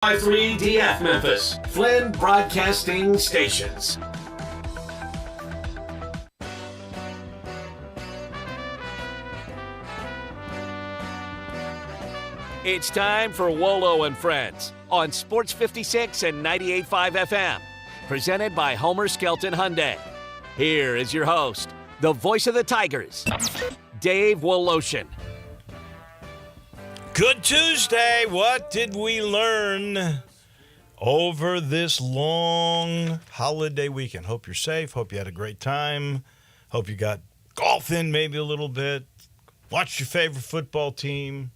3DF Memphis, Flynn Broadcasting Stations. It's time for Wolo and Friends on Sports 56 and 98.5 FM. Presented by Homer Skelton Hyundai. Here is your host, the voice of the Tigers, Dave Woloshin. Good Tuesday. What did we learn over this long holiday weekend? Hope you're safe. Hope you had a great time. Hope you got golf in maybe a little bit. Watched your favorite football team.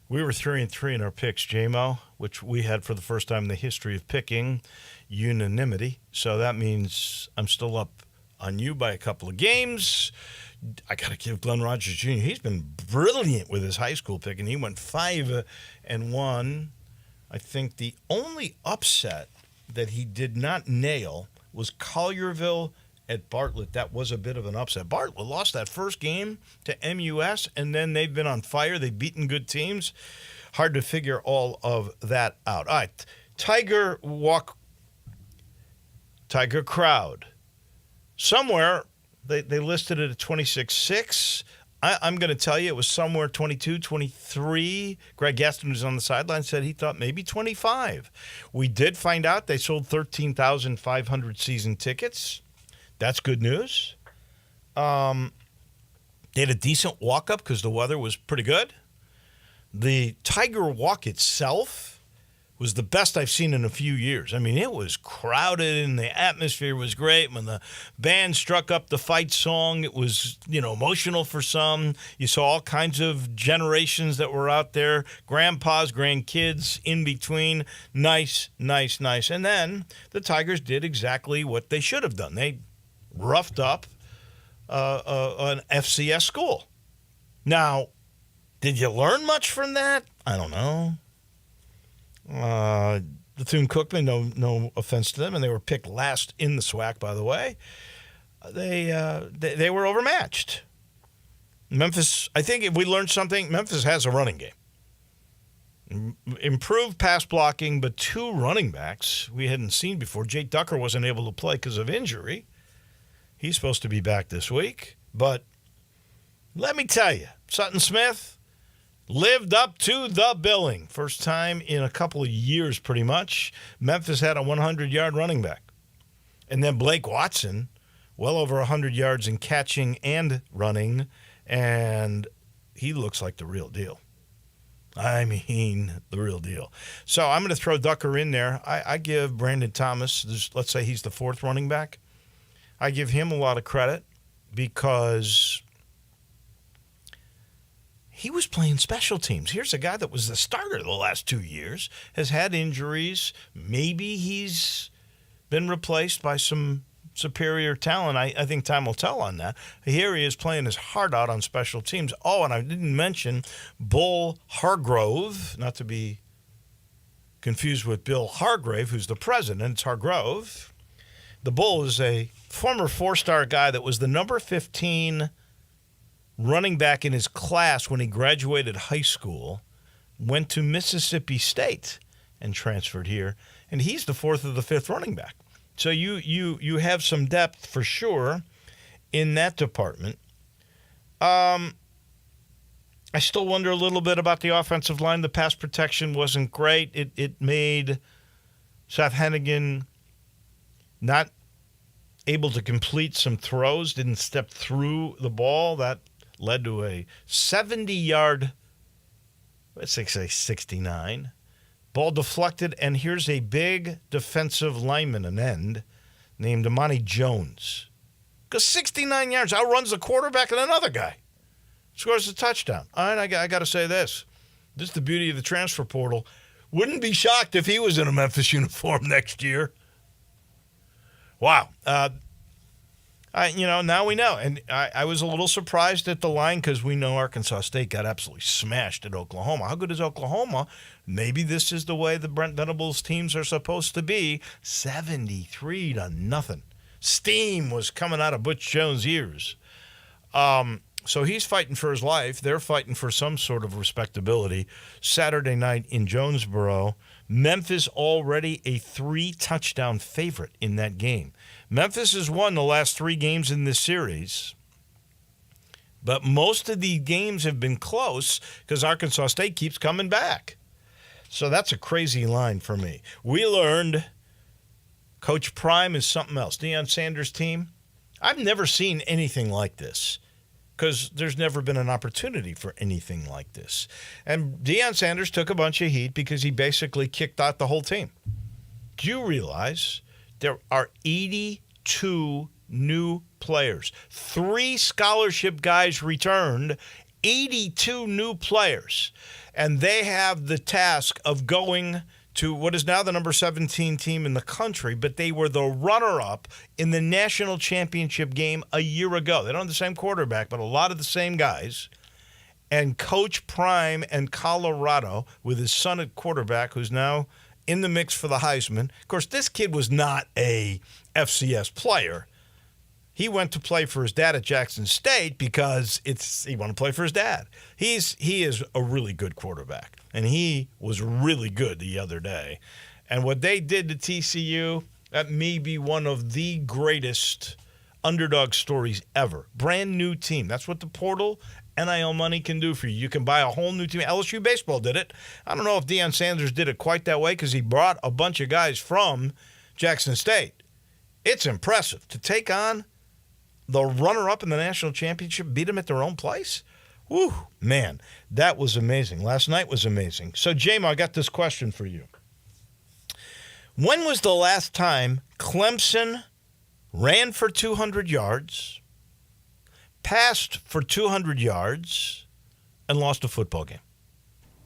We were 3-3 in our picks, JMO, which we had for the first time in the history of picking unanimity. So that means I'm still up on you by a couple of games. I got to give Glenn Rogers Jr., he's been brilliant with his high school pick, and he went 5-1. I think the only upset that he did not nail was Collierville at Bartlett. That was a bit of an upset. Bartlett lost that first game to MUS, and then they've been on fire. They've beaten good teams. Hard to figure all of that out. All right, Tiger crowd. Somewhere they listed it at 26.6. I'm going to tell you it was somewhere 22, 23. Greg Gaston, who's on the sideline, said he thought maybe 25. We did find out they sold 13,500 season tickets. That's good news. They had a decent walk-up because the weather was pretty good. The Tiger Walk itself was the best I've seen in a few years. I mean, it was crowded and the atmosphere was great. When the band struck up the fight song, it was, emotional for some. You saw all kinds of generations that were out there, grandpas, grandkids, in between. Nice, nice, nice. And then the Tigers did exactly what they should have done. They roughed up an FCS school. Now, did you learn much from that? I don't know. Bethune-Cookman, no offense to them, and they were picked last in the SWAC, by the way. They were overmatched. Memphis, I think if we learned something, Memphis has a running game. Improved pass blocking, but two running backs we hadn't seen before. Jake Ducker wasn't able to play because of injury. He's supposed to be back this week. But let me tell you, Sutton Smith lived up to the billing. First time in a couple of years, pretty much. Memphis had a 100-yard running back. And then Blake Watson, well over 100 yards in catching and running. And he looks like the real deal. I mean, the real deal. So I'm going to throw Ducker in there. I give Brandon Thomas, let's say he's the fourth running back. I give him a lot of credit because he was playing special teams. Here's a guy that was the starter the last 2 years, has had injuries. Maybe he's been replaced by some superior talent. I think time will tell on that. Here he is playing his heart out on special teams. Oh, and I didn't mention Bull Hargrove, not to be confused with Bill Hargrave, who's the president. It's Hargrove. The Bull is a former four-star guy that was the number 15 running back in his class when he graduated high school, went to Mississippi State and transferred here, and he's the fourth or the fifth running back. So you have some depth for sure in that department. I still wonder a little bit about the offensive line. The pass protection wasn't great. It made Seth Hennigan not able to complete some throws, didn't step through the ball. That led to a 70-yard, let's say 69, ball deflected, and here's a big defensive lineman, an end, named Amani Jones. Goes 69 yards, outruns the quarterback and another guy. Scores a touchdown. All right, I got to say this. This is the beauty of the transfer portal. Wouldn't be shocked if he was in a Memphis uniform next year. Wow. Now we know. And I was a little surprised at the line because we know Arkansas State got absolutely smashed at Oklahoma. How good is Oklahoma? Maybe this is the way the Brent Venables teams are supposed to be. 73-0. Steam was coming out of Butch Jones' ears. So he's fighting for his life. They're fighting for some sort of respectability. Saturday night in Jonesboro, Memphis already a 3-touchdown favorite in that game. Memphis has won the last 3 games in this series, but most of the games have been close because Arkansas State keeps coming back. So that's a crazy line for me. We learned Coach Prime is something else. Deion Sanders' team, I've never seen anything like this because there's never been an opportunity for anything like this. And Deion Sanders took a bunch of heat because he basically kicked out the whole team. Do you realize there are 82 new players? 3 scholarship guys returned, 82 new players. And they have the task of going to what is now the number 17 team in the country, but they were the runner-up in the national championship game a year ago. They don't have the same quarterback, but a lot of the same guys. And Coach Prime and Colorado, with his son at quarterback, who's now in the mix for the Heisman. Of course, this kid was not a FCS player. He went to play for his dad at Jackson State because he wanted to play for his dad. He is a really good quarterback, and he was really good the other day. And what they did to TCU, that may be one of the greatest underdog stories ever. Brand new team. That's what the portal NIL money can do for you. You can buy a whole new team. LSU baseball did it. I don't know if Deion Sanders did it quite that way because he brought a bunch of guys from Jackson State. It's impressive to take on the runner-up in the national championship, beat them at their own place. Whew, man, that was amazing. Last night was amazing. So, J-Mo, I got this question for you. When was the last time Clemson ran for 200 yards, passed for 200 yards, and lost a football game?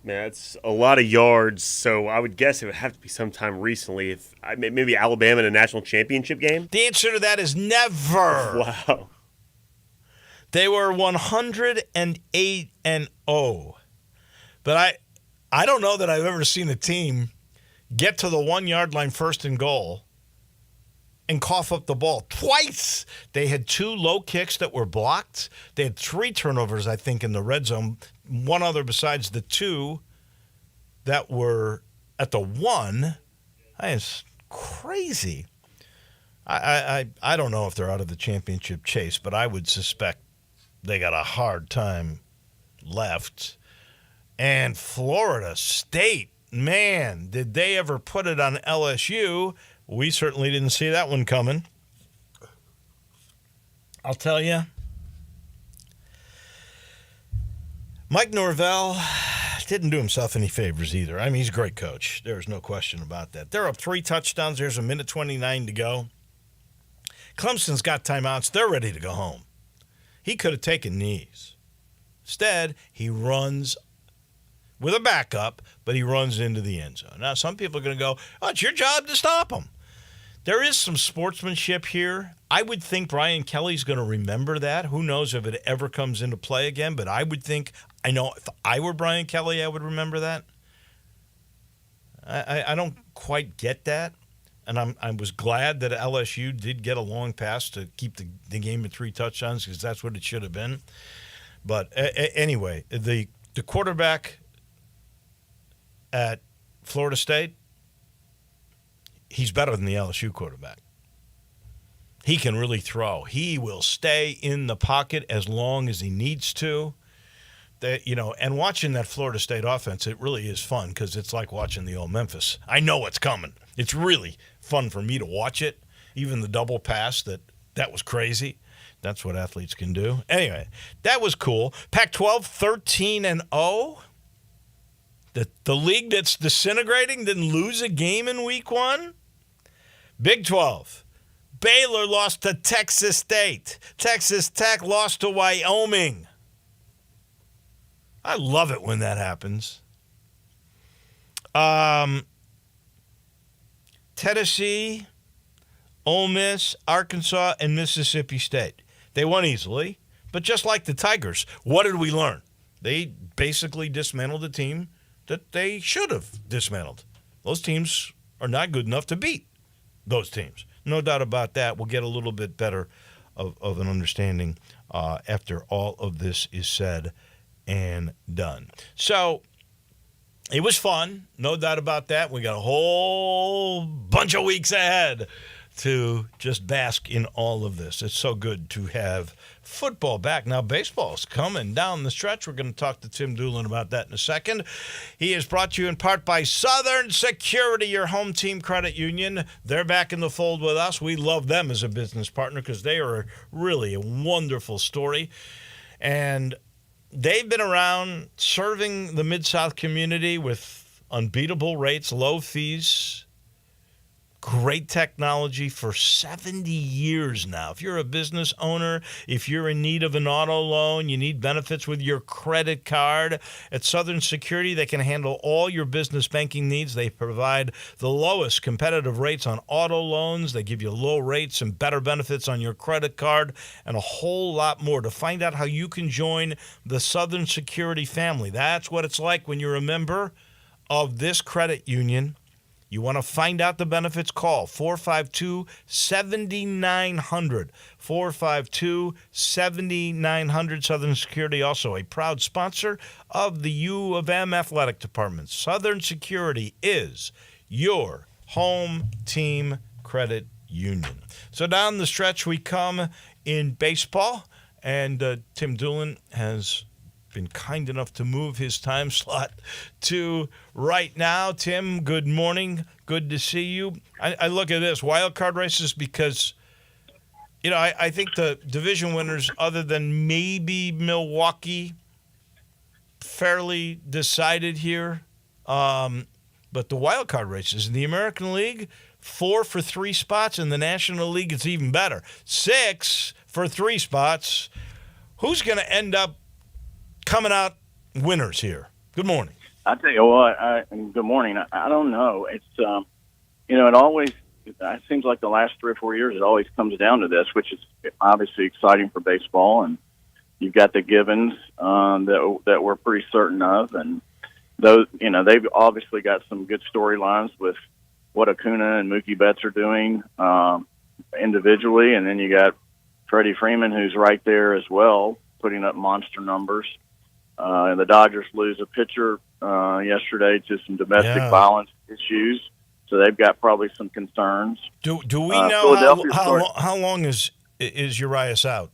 Man, that's a lot of yards, so I would guess it would have to be sometime recently. If maybe Alabama in a national championship game? The answer to that is never. Wow. They were 108-0. But I don't know that I've ever seen a team get to the 1-yard line first and goal and cough up the ball. Twice they had 2 low kicks that were blocked. They had 3 turnovers, I think, in the red zone. One other besides the 2 that were at the 1. It's crazy. I don't know if they're out of the championship chase, but I would suspect they got a hard time left. And Florida State, man, did they ever put it on LSU? We certainly didn't see that one coming. I'll tell you, Mike Norvell didn't do himself any favors either. I mean, he's a great coach. There's no question about that. They're up 3 touchdowns. There's 1:29 to go. Clemson's got timeouts. They're ready to go home. He could have taken knees. Instead, he runs with a backup, but he runs into the end zone. Now, some people are going to go, oh, it's your job to stop him. There is some sportsmanship here. I would think Brian Kelly's going to remember that. Who knows if it ever comes into play again, but I would think, I know if I were Brian Kelly, I would remember that. I don't quite get that, and I was glad that LSU did get a long pass to keep the game at 3 touchdowns because that's what it should have been. But anyway, the quarterback at Florida State, he's better than the LSU quarterback. He can really throw. He will stay in the pocket as long as he needs to. And watching that Florida State offense, it really is fun because it's like watching the old Memphis. I know what's coming. It's really fun for me to watch it. Even the double pass, that was crazy. That's what athletes can do. Anyway, that was cool. Pac-12, 13-0. The league that's disintegrating didn't lose a game in week 1. Big 12. Baylor lost to Texas State. Texas Tech lost to Wyoming. I love it when that happens. Tennessee, Ole Miss, Arkansas, and Mississippi State. They won easily, but just like the Tigers, what did we learn? They basically dismantled a team that they should have dismantled. Those teams are not good enough to beat those teams. No doubt about that. We'll get a little bit better of an understanding after all of this is said and done. So It was fun, no doubt about that. We got a whole bunch of weeks ahead to just bask in all of this. It's so good to have football back. Now, baseball's coming down the stretch. We're going to talk to Tim Doolin about that in a second. He is brought to you in part by Southern Security, your home team credit union. They're back in the fold with us. We love them as a business partner because they are really a wonderful story. And they've been around serving the Mid-South community with unbeatable rates, low fees, great technology for 70 years now. If you're a business owner, if you're in need of an auto loan, you need benefits with your credit card, at Southern Security, they can handle all your business banking needs. They provide the lowest competitive rates on auto loans. They give you low rates and better benefits on your credit card and a whole lot more. To find out how you can join the Southern Security family, that's what it's like when you're a member of this credit union. You want to find out the benefits? Call 452-7900. 452-7900. Southern Security, also a proud sponsor of the U of M Athletic Department. Southern Security is your home team credit union. So down the stretch we come in baseball, and Tim Doolin has been kind enough to move his time slot to right now. Tim, good morning. Good to see you. I look at this, wild card races, because, you know, I think the division winners, other than maybe Milwaukee, fairly decided here. But the wild card races in the American League, 4 for 3 spots. In the National League, it's even better. 6 for 3 spots. Who's going to end up coming out winners here? Good morning. I tell you what, good morning. I don't know. It's, it seems like the last 3 or 4 years, it always comes down to this, which is obviously exciting for baseball. And you've got the Givens that we're pretty certain of. And those, they've obviously got some good storylines with what Acuna and Mookie Betts are doing individually. And then you got Freddie Freeman, who's right there as well, putting up monster numbers. And the Dodgers lose a pitcher yesterday to some domestic violence issues, so they've got probably some concerns. Do we know how long is Urias out?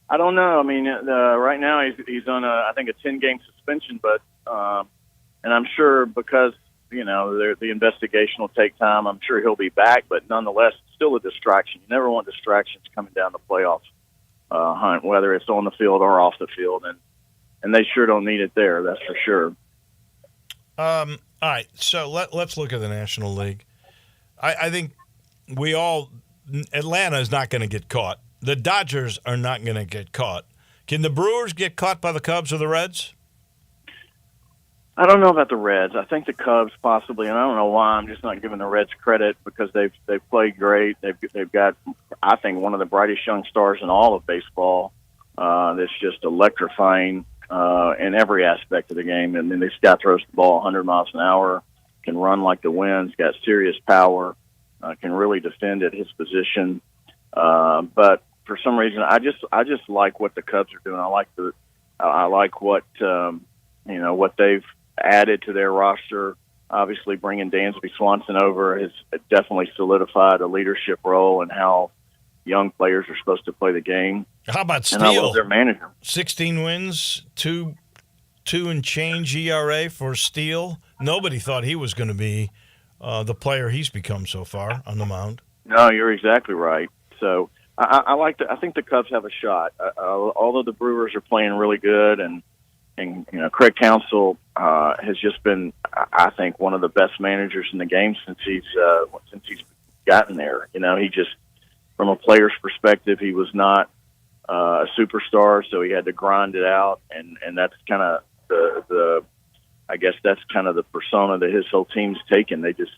I don't know. I mean, right now he's on I think a 10-game suspension, but and I'm sure because the investigation will take time. I'm sure he'll be back, but nonetheless, it's still a distraction. You never want distractions coming down the playoff hunt, whether it's on the field or off the field, and they sure don't need it there. That's for sure. All right, so let's look at the National League. I think Atlanta is not going to get caught. The Dodgers are not going to get caught. Can the Brewers get caught by the Cubs or the Reds? I don't know about the Reds. I think the Cubs possibly, and I don't know why. I'm just not giving the Reds credit because they've played great. They've got, I think, one of the brightest young stars in all of baseball. That's just electrifying in every aspect of the game. And then this guy throws the ball 100 miles an hour, can run like the wind's got serious power, can really defend at his position. But for some reason, I just like what the Cubs are doing. I like what what they've added to their roster. Obviously, bringing Dansby Swanson over has definitely solidified a leadership role in how young players are supposed to play the game. How about Steele? And I love their manager. 16 wins, two and change ERA for Steele. Nobody thought he was going to be the player he's become so far on the mound. No, you're exactly right. So I think the Cubs have a shot. Although the Brewers are playing really good, and Craig Counsell has just been, I think, one of the best managers in the game since he's gotten there. He just, from a player's perspective, he was not a superstar, so he had to grind it out, and that's kind of I guess that's kind of the persona that his whole team's taken. They just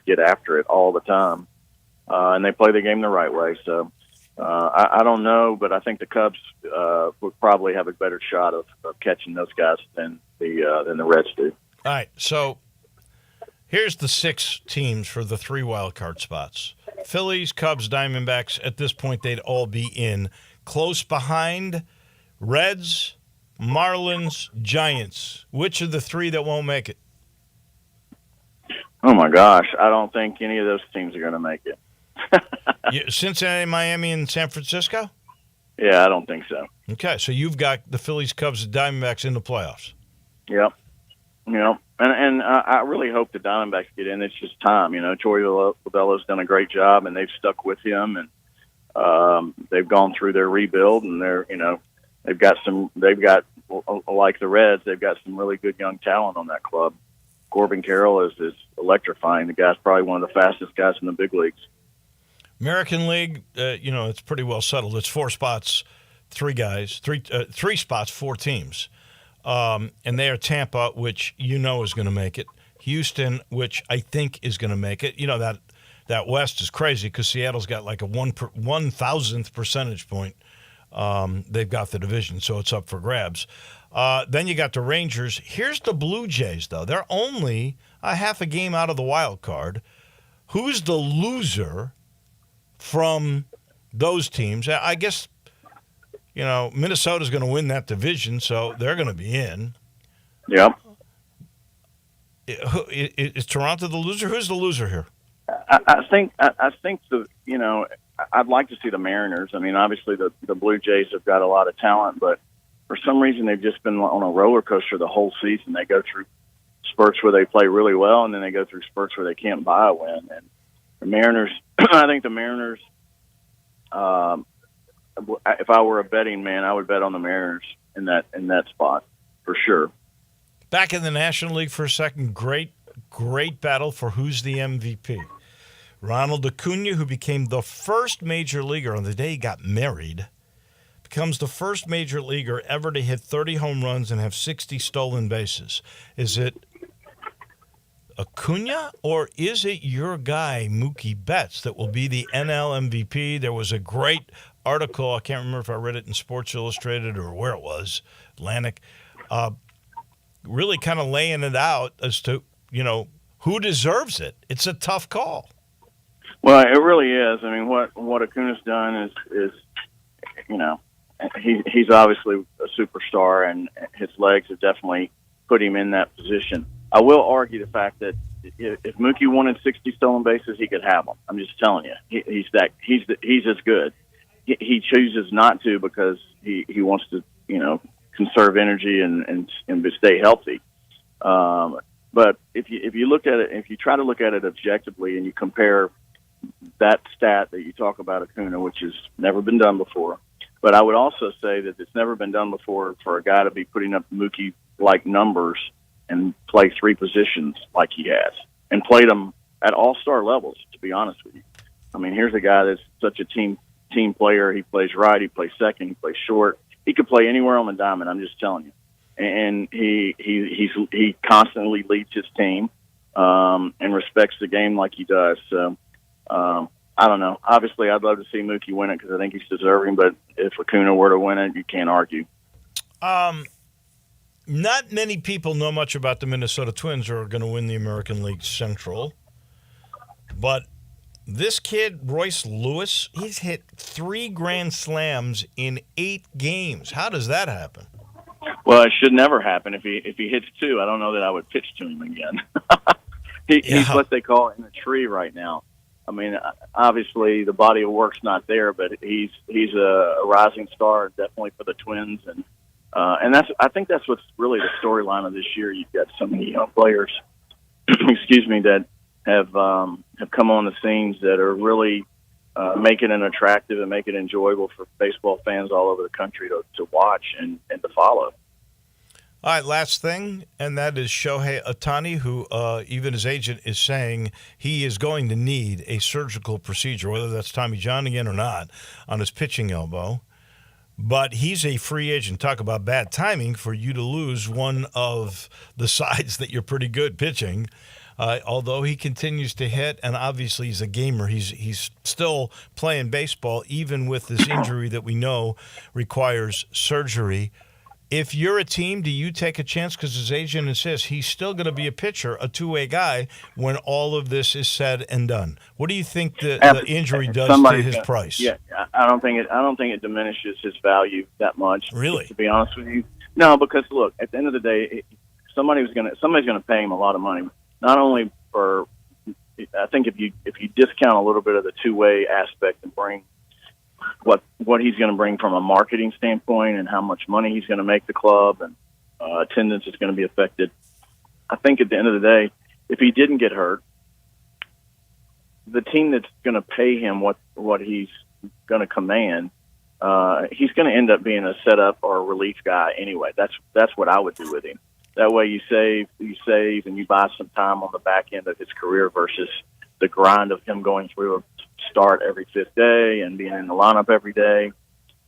get after it all the time, and they play the game the right way. So I don't know, but I think the Cubs would probably have a better shot of catching those guys than the Reds do. All right, so here's the 6 teams for the 3 wild card spots. Phillies, Cubs, Diamondbacks, at this point they'd all be in. Close behind, Reds, Marlins, Giants. Which of the 3 that won't make it? Oh my gosh, I don't think any of those teams are going to make it. Cincinnati, Miami, and San Francisco? Yeah, I don't think so. Okay, so you've got the Phillies, Cubs, and Diamondbacks in the playoffs. Yep. And I really hope the Diamondbacks get in. It's just time. Torey Lovullo's done a great job, and they've stuck with him, and they've gone through their rebuild, and they've got like the Reds, they've got some really good young talent on that club. Corbin Carroll is electrifying. The guy's probably one of the fastest guys in the big leagues. American League, it's pretty well settled. It's 4 spots, 3 guys, 3 spots, 4 teams. And they are Tampa, which is going to make it. Houston, which I think is going to make it. That West is crazy because Seattle's got like a 1,000th percentage point. They've got the division, so it's up for grabs. Then you got the Rangers. Here's the Blue Jays, though. They're only a half a game out of the wild card. Who's the loser from those teams? I guess, Minnesota's going to win that division, so they're going to be in. Yep. Is Toronto the loser? Who's the loser here? I think I'd like to see the Mariners. I mean, obviously the Blue Jays have got a lot of talent, but for some reason they've just been on a roller coaster the whole season. They go through spurts where they play really well, and then they go through spurts where they can't buy a win. And the Mariners, I think the Mariners, if I were a betting man, I would bet on the Mariners in that spot for sure. Back in the National League for a second, great battle for who's the MVP. Ronald Acuna, who became the first major leaguer on the day he got married, becomes the first major leaguer ever to hit 30 home runs and have 60 stolen bases. Is it Acuna, or is it your guy, Mookie Betts, that will be the NL MVP? There was a great article, I can't remember if I read it in Sports Illustrated or where it was, Atlantic, really kind of laying it out as to, who deserves it. It's a tough call. Well, it really is. I mean, what Acuna's done is he's obviously a superstar, and his legs have definitely put him in that position. I will argue the fact that if Mookie wanted 60 stolen bases, he could have them. I'm just telling you, he's as good. He chooses not to because he wants to, conserve energy and stay healthy. But if you look at it, if you try to look at it objectively, and you compare that stat that you talk about Acuna, which has never been done before, but I would also say that it's never been done before for a guy to be putting up Mookie-like numbers and play 3 positions like he has, and played them at all-star levels, to be honest with you. I mean, here's a guy that's such a team player. He plays right, he plays second, he plays short. He could play anywhere on the diamond, I'm just telling you. And he constantly leads his team and respects the game like he does. So, I don't know. Obviously, I'd love to see Mookie win it because I think he's deserving, but if Acuna were to win it, you can't argue. Not many people know much about the Minnesota Twins who are going to win the American League Central. But this kid, Royce Lewis, he's hit 3 grand slams in 8 games. How does that happen? Well, it should never happen. If he hits 2, I don't know that I would pitch to him again. He's what they call in a tree right now. I mean, obviously the body of work's not there, but he's a rising star definitely for the Twins, and I think that's what's really the storyline of this year. You've got so many young players, excuse me, that have come on the scenes that are really making it attractive and make it enjoyable for baseball fans all over the country to watch and to follow. All right, last thing, and that is Shohei Ohtani, who even his agent is saying he is going to need a surgical procedure, whether that's Tommy John again or not, on his pitching elbow. But he's a free agent. Talk about bad timing for you to lose one of the sides that you're pretty good pitching. Although he continues to hit, and obviously he's a gamer. He's still playing baseball, even with this injury that we know requires surgery. If you're a team, do you take a chance? Because his agent insists he's still going to be a pitcher, a two-way guy, when all of this is said and done. What do you think the injury does to his price? Yeah, I don't think it diminishes his value that much. Really? To be honest with you, no. Because look, at the end of the day, somebody's going to pay him a lot of money. Not only or I think if you discount a little bit of the two-way aspect and bring what he's going to bring from a marketing standpoint and how much money he's going to make the club and attendance is going to be affected, I think at the end of the day, if he didn't get hurt, the team that's going to pay him what he's going to command, he's going to end up being a setup or a relief guy anyway. That's what I would do with him. That way you save, and you buy some time on the back end of his career versus the grind of him going through a start every fifth day and being in the lineup every day.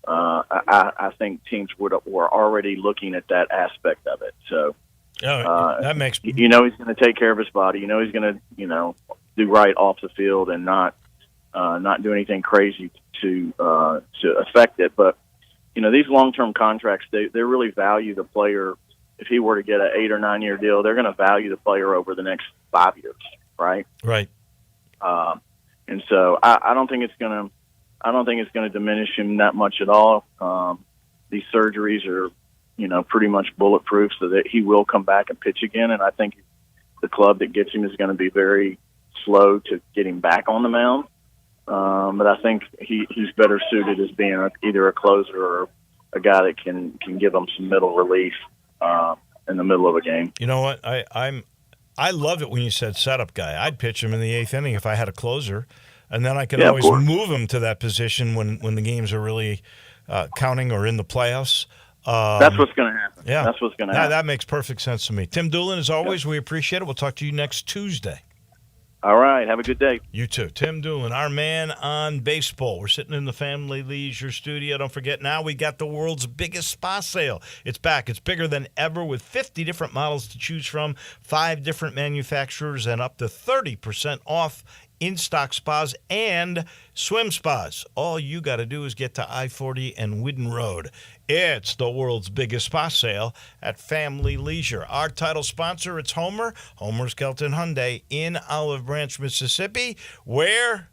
I think teams were already looking at that aspect of it. So that makes he's going to take care of his body. He's going to do right off the field and not do anything crazy to affect it. But these long-term contracts, they really value the player. If he were to get an 8 or 9 year deal, they're going to value the player over the next 5 years, right? Right. And so I don't think it's going to diminish him that much at all. These surgeries are, pretty much bulletproof, so that he will come back and pitch again. And I think the club that gets him is going to be very slow to get him back on the mound. But I think he's better suited as being either a closer or a guy that can give them some middle relief in the middle of a game. You know what? I love it when you said setup guy. I'd pitch him in the 8th inning if I had a closer, and then I could always move him to that position when the games are really counting or in the playoffs. That's what's going to happen. Yeah, that's what's going to happen. That makes perfect sense to me. Tim Doolin, as always, we appreciate it. We'll talk to you next Tuesday. All right. Have a good day. You too. Tim Doolin, our man on baseball. We're sitting in the Family Leisure studio. Don't forget, now we got the world's biggest spa sale. It's back. It's bigger than ever with 50 different models to choose from, 5 different manufacturers, and up to 30% off in-stock spas and swim spas. All you got to do is get to I-40 and Whidden Road. It's the world's biggest spa sale at Family Leisure. Our title sponsor, it's Homer Skelton Hyundai in Olive Branch, Mississippi, where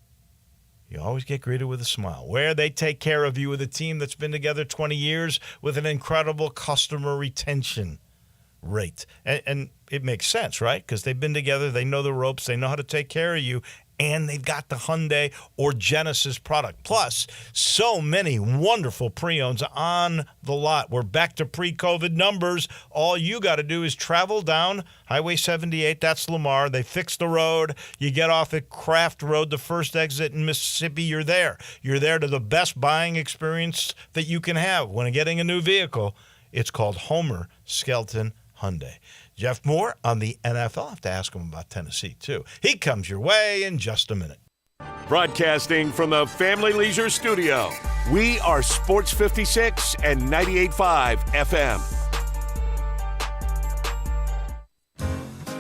you always get greeted with a smile, where they take care of you with a team that's been together 20 years with an incredible customer retention rate. And it makes sense, right? Because they've been together, they know the ropes, they know how to take care of you, and they've got the Hyundai or Genesis product. Plus, so many wonderful pre-owns on the lot. We're back to pre-COVID numbers. All you got to do is travel down Highway 78. That's Lamar. They fixed the road. You get off at Craft Road, the first exit in Mississippi. You're there. You're there to the best buying experience that you can have when getting a new vehicle. It's called Homer Skelton Hyundai. Jeff Moore on the NFL. I'll have to ask him about Tennessee, too. He comes your way in just a minute. Broadcasting from the Family Leisure Studio, we are Sports 56 and 98.5 FM.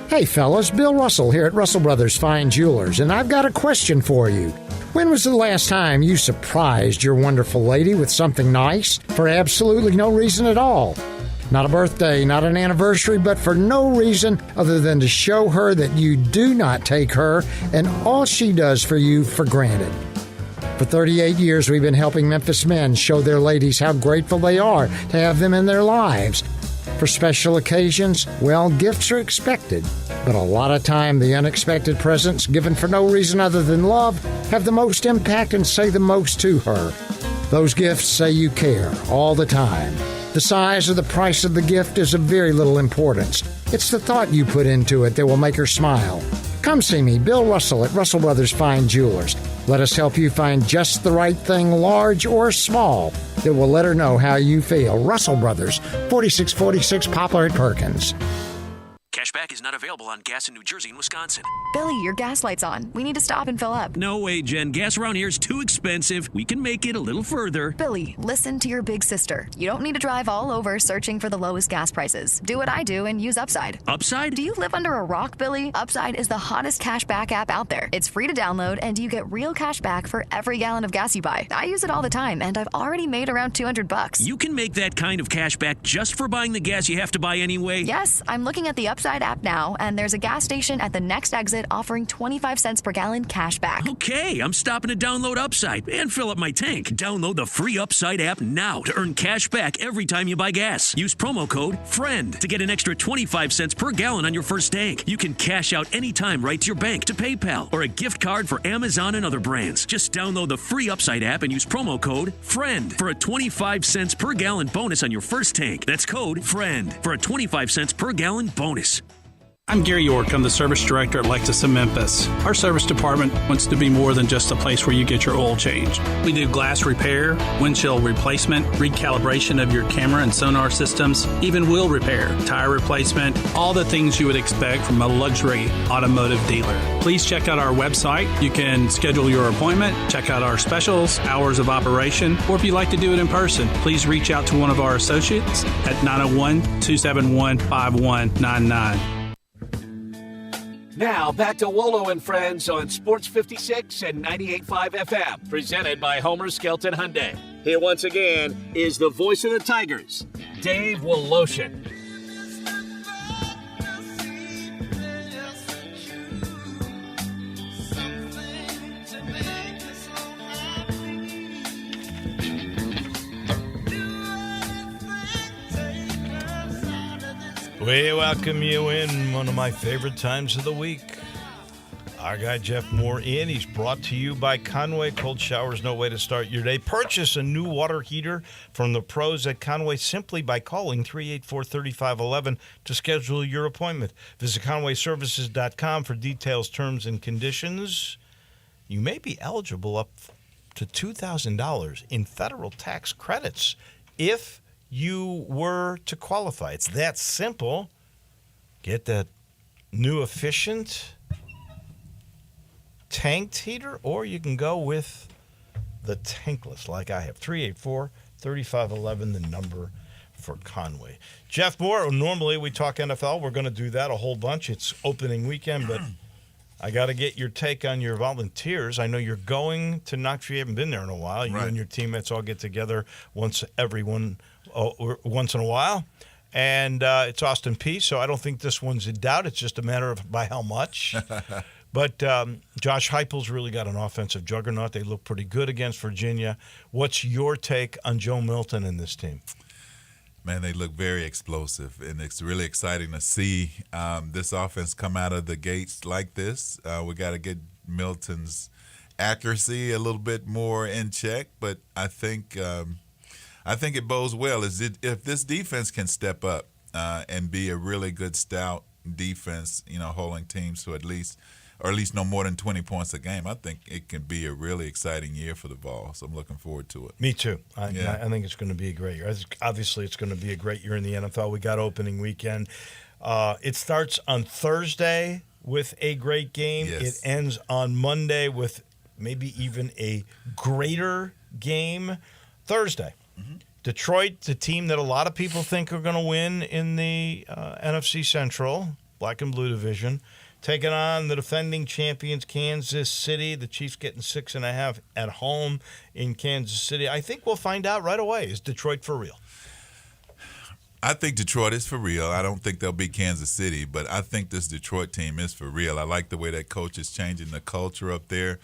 Hey, fellas, Bill Russell here at Russell Brothers Fine Jewelers, and I've got a question for you. When was the last time you surprised your wonderful lady with something nice for absolutely no reason at all? Not a birthday, not an anniversary, but for no reason other than to show her that you do not take her and all she does for you for granted. For 38 years, we've been helping Memphis men show their ladies how grateful they are to have them in their lives. For special occasions, well, gifts are expected, but a lot of time the unexpected presents given for no reason other than love have the most impact and say the most to her. Those gifts say you care all the time. The size or the price of the gift is of very little importance. It's the thought you put into it that will make her smile. Come see me, Bill Russell at Russell Brothers Fine Jewelers. Let us help you find just the right thing, large or small, that will let her know how you feel. Russell Brothers, 4646 Poplar at Perkins. Cashback is not available on gas in New Jersey and Wisconsin. Billy, your gas light's on. We need to stop and fill up. No way, Jen. Gas around here is too expensive. We can make it a little further. Billy, listen to your big sister. You don't need to drive all over searching for the lowest gas prices. Do what I do and use Upside. Upside? Do you live under a rock, Billy? Upside is the hottest cashback app out there. It's free to download, and you get real cash back for every gallon of gas you buy. I use it all the time, and I've already made around $200. You can make that kind of cash back just for buying the gas you have to buy anyway? Yes, I'm looking at the Upside Upside app now, and there's a gas station at the next exit offering 25 cents per gallon cash back. Okay, I'm stopping to download Upside and fill up my tank. Download the free Upside app now to earn cash back every time you buy gas. Use promo code FRIEND to get an extra 25 cents per gallon on your first tank. You can cash out anytime right to your bank, to PayPal, or a gift card for Amazon and other brands. Just download the free Upside app and use promo code FRIEND for a 25 cents per gallon bonus on your first tank. That's code FRIEND for a 25 cents per gallon bonus. I'm Gary York. I'm the service director at Lexus in Memphis. Our service department wants to be more than just a place where you get your oil changed. We do glass repair, windshield replacement, recalibration of your camera and sonar systems, even wheel repair, tire replacement, all the things you would expect from a luxury automotive dealer. Please check out our website. You can schedule your appointment, check out our specials, hours of operation, or if you'd like to do it in person, please reach out to one of our associates at 901-271-5199. Now back to Wolo and Friends on Sports 56 and 98.5 FM, presented by Homer Skelton Hyundai. Here once again is the voice of the Tigers, Dave Woloshin. We welcome you in one of my favorite times of the week. Our guy Jeff Moore in. He's brought to you by Conway. Cold showers, no way to start your day. Purchase a new water heater from the pros at Conway simply by calling 384-3511 to schedule your appointment. Visit conwayservices.com for details, terms, and conditions. You may be eligible up to $2,000 in federal tax credits if you were to qualify. It's that simple. Get that new efficient tanked heater, or you can go with the tankless like I have. 384-3511, the number for Conway. Jeff Moore, normally we talk NFL. We're going to do that a whole bunch. It's opening weekend, but I got to get your take on your Volunteers. I know you're going to Knoxville. You haven't been there in a while. You and your teammates all get together once in a while. And it's Austin Peay, so I don't think this one's in doubt. It's just a matter of by how much. But Josh Heupel's really got an offensive juggernaut. They look pretty good against Virginia. What's your take on Joe Milton and this team? Man, they look very explosive, and it's really exciting to see this offense come out of the gates like this. We got to get Milton's accuracy a little bit more in check, but I think it bodes well. If this defense can step up and be a really good stout defense, holding teams to at least no more than 20 points a game, I think it can be a really exciting year for the Vols. I'm looking forward to it. Me too. I think it's going to be a great year. Obviously, it's going to be a great year in the NFL. We got opening weekend. It starts on Thursday with a great game. Yes. It ends on Monday with maybe even a greater game Thursday. Mm-hmm. Detroit, the team that a lot of people think are going to win in the NFC Central, Black and Blue division, taking on the defending champions, Kansas City. The Chiefs getting 6.5 at home in Kansas City. I think we'll find out right away. Is Detroit for real? I think Detroit is for real. I don't think they'll beat Kansas City, but I think this Detroit team is for real. I like the way that coach is changing the culture up there.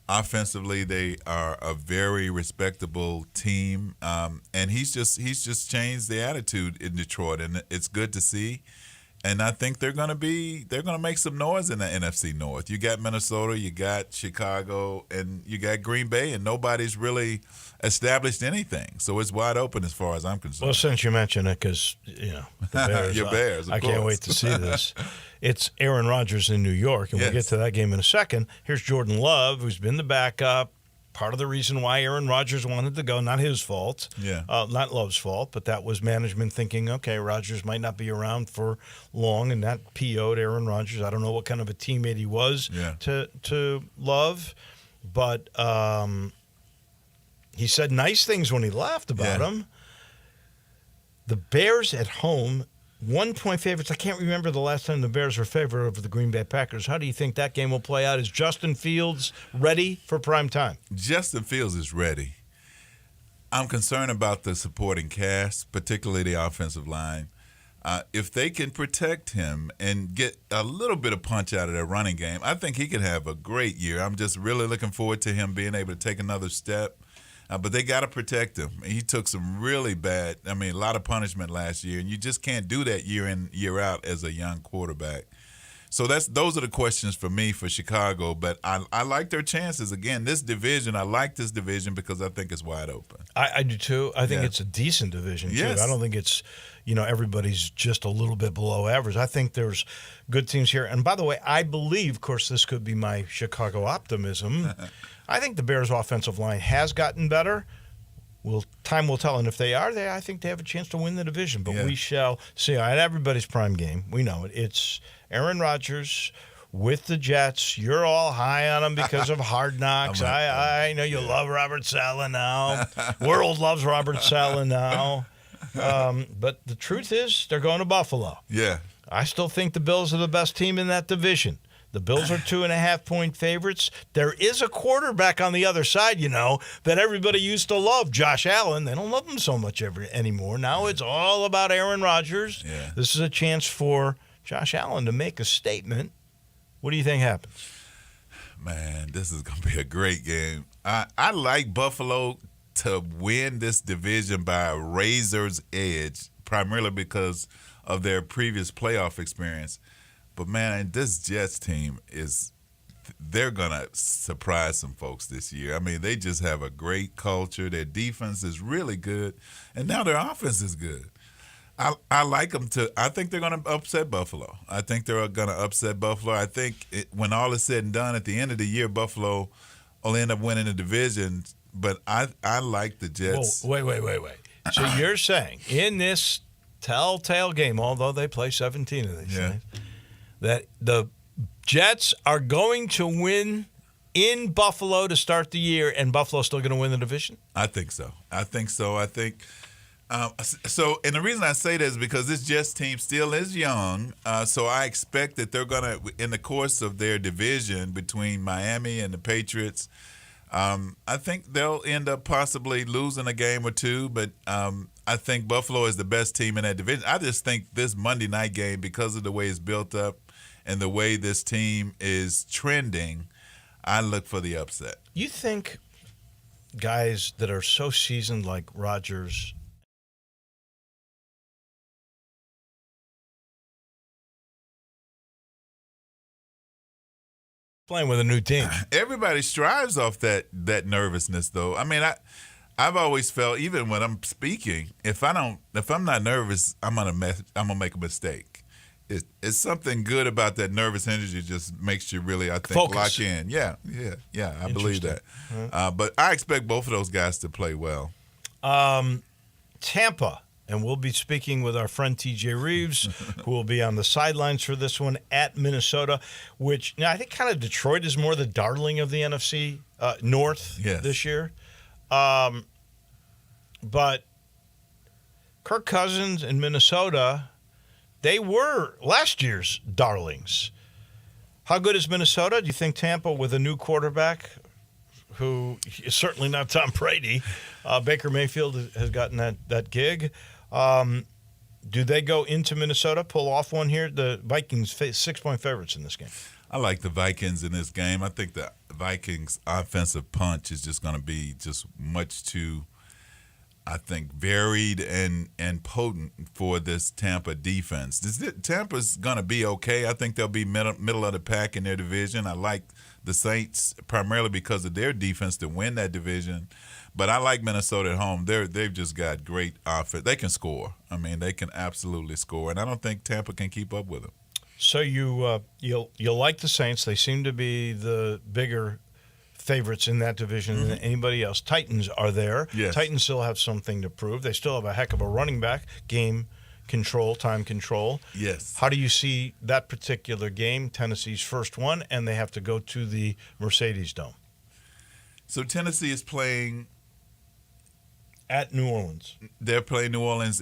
Offensively, they are a very respectable team, and he's just changed the attitude in Detroit, and it's good to see. And I think they're going to make some noise in the NFC North. You got Minnesota, you got Chicago, and you got Green Bay, and nobody's really established anything. So it's wide open as far as I'm concerned. Well, since you mention it, because the Bears, your Bears, I can't wait to see this. It's Aaron Rodgers in New York, and we'll get to that game in a second. Here's Jordan Love, who's been the backup. Part of the reason why Aaron Rodgers wanted to go, not his fault, not Love's fault, but that was management thinking, okay, Rodgers might not be around for long, and that PO'd Aaron Rodgers. I don't know what kind of a teammate he was to Love, but he said nice things when he laughed about him. The Bears at home, 1-point favorites. I can't remember the last time the Bears were favored over the Green Bay Packers. How do you think that game will play out? Is Justin Fields ready for prime time? Justin Fields is ready. I'm concerned about the supporting cast, particularly the offensive line. If they can protect him and get a little bit of punch out of their running game, I think he could have a great year. I'm just really looking forward to him being able to take another step. But they got to protect him. He took some really bad, a lot of punishment last year, and you just can't do that year in, year out as a young quarterback. So those are the questions for me for Chicago. But I like their chances. Again, this division, I like this division because I think it's wide open. I do too. I think it's a decent division too. Yes. I don't think it's, everybody's just a little bit below average. I think there's good teams here. And by the way, I believe, of course, this could be my Chicago optimism. I think the Bears' offensive line has gotten better. Time will tell, and if they are, I think they have a chance to win the division. But we shall see. At everybody's prime game, we know it. It's Aaron Rodgers with the Jets. You're all high on him because of Hard Knocks. I know you love Robert Saleh now. World loves Robert Saleh now. But the truth is, they're going to Buffalo. Yeah. I still think the Bills are the best team in that division. The Bills are 2.5-point favorites. There is a quarterback on the other side, that everybody used to love, Josh Allen. They don't love him so much anymore. Now it's all about Aaron Rodgers. Yeah. This is a chance for Josh Allen to make a statement. What do you think happens? Man, this is going to be a great game. I like Buffalo to win this division by a razor's edge, primarily because of their previous playoff experience. But, man, this Jets team they're going to surprise some folks this year. They just have a great culture. Their defense is really good, and now their offense is good. I like them I think they're going to upset Buffalo. I think they're going to upset Buffalo. I think when all is said and done, at the end of the year, Buffalo will end up winning the division. But I like the Jets. Whoa, wait. So you're saying in this telltale game, although they play 17 of these things, that the Jets are going to win in Buffalo to start the year, and Buffalo's still going to win the division? I think so. I think so. And the reason I say that is because this Jets team still is young. So I expect that they're going to, in the course of their division between Miami and the Patriots, I think they'll end up possibly losing a game or two. But I think Buffalo is the best team in that division. I just think this Monday night game, because of the way it's built up and the way this team is trending, I look for the upset. You think guys that are so seasoned like Rodgers playing with a new team? Everybody strives off that nervousness, though. I've always felt, even when I'm speaking, if I'm not nervous, I'm gonna make a mistake. It's something good about that nervous energy. Just makes you really, I think, focus. Lock in. Yeah. I believe that. But I expect both of those guys to play well. Tampa, and we'll be speaking with our friend TJ Reeves, who will be on the sidelines for this one, at Minnesota, which I think kind of Detroit is more the darling of the NFC North this year. But Kirk Cousins in Minnesota, they were last year's darlings. How good is Minnesota? Do you think Tampa, with a new quarterback, who is certainly not Tom Brady, Baker Mayfield has gotten that gig, do they go into Minnesota, pull off one here? The Vikings 6-point favorites in this game. I like the Vikings in this game. I think the Vikings' offensive punch is just going to be just much too, I think, varied and potent for this Tampa defense. Tampa's going to be okay. I think they'll be middle of the pack in their division. I like the Saints primarily because of their defense to win that division. But I like Minnesota at home. They've just got great offense. They can score. They can absolutely score. And I don't think Tampa can keep up with them. So you'll like the Saints. They seem to be the bigger favorites in that division than anybody else. Titans are there. Yes. Titans still have something to prove. They still have a heck of a running back, game control, time control. Yes. How do you see that particular game, Tennessee's first one, and they have to go to the Mercedes Dome? So Tennessee is playing at New Orleans. They're playing New Orleans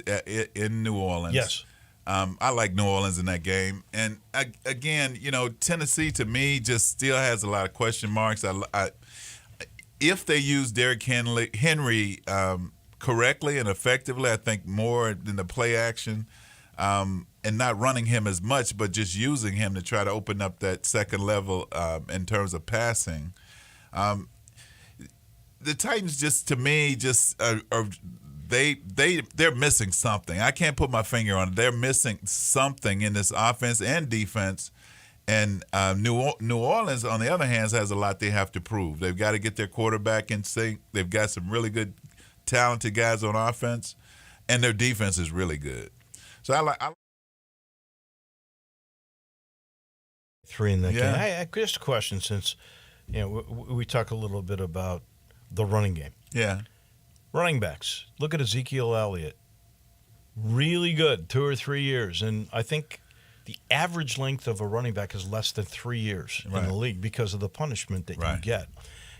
in New Orleans. Yes. I like New Orleans in that game. And, again, Tennessee, to me, just still has a lot of question marks. If they use Derrick Henry correctly and effectively, I think more than the play action, and not running him as much, but just using him to try to open up that second level in terms of passing. The Titans just, to me, they're missing something. I can't put my finger on it. They're missing something in this offense and defense. And New Orleans, on the other hand, has a lot they have to prove. They've got to get their quarterback in sync. They've got some really good, talented guys on offense, and their defense is really good. So I like. Three in that game. I just a question, since we talk a little bit about the running game. Yeah. Running backs. Look at Ezekiel Elliott. Really good, 2 or 3 years. And I think the average length of a running back is less than 3 years in the league because of the punishment that you get.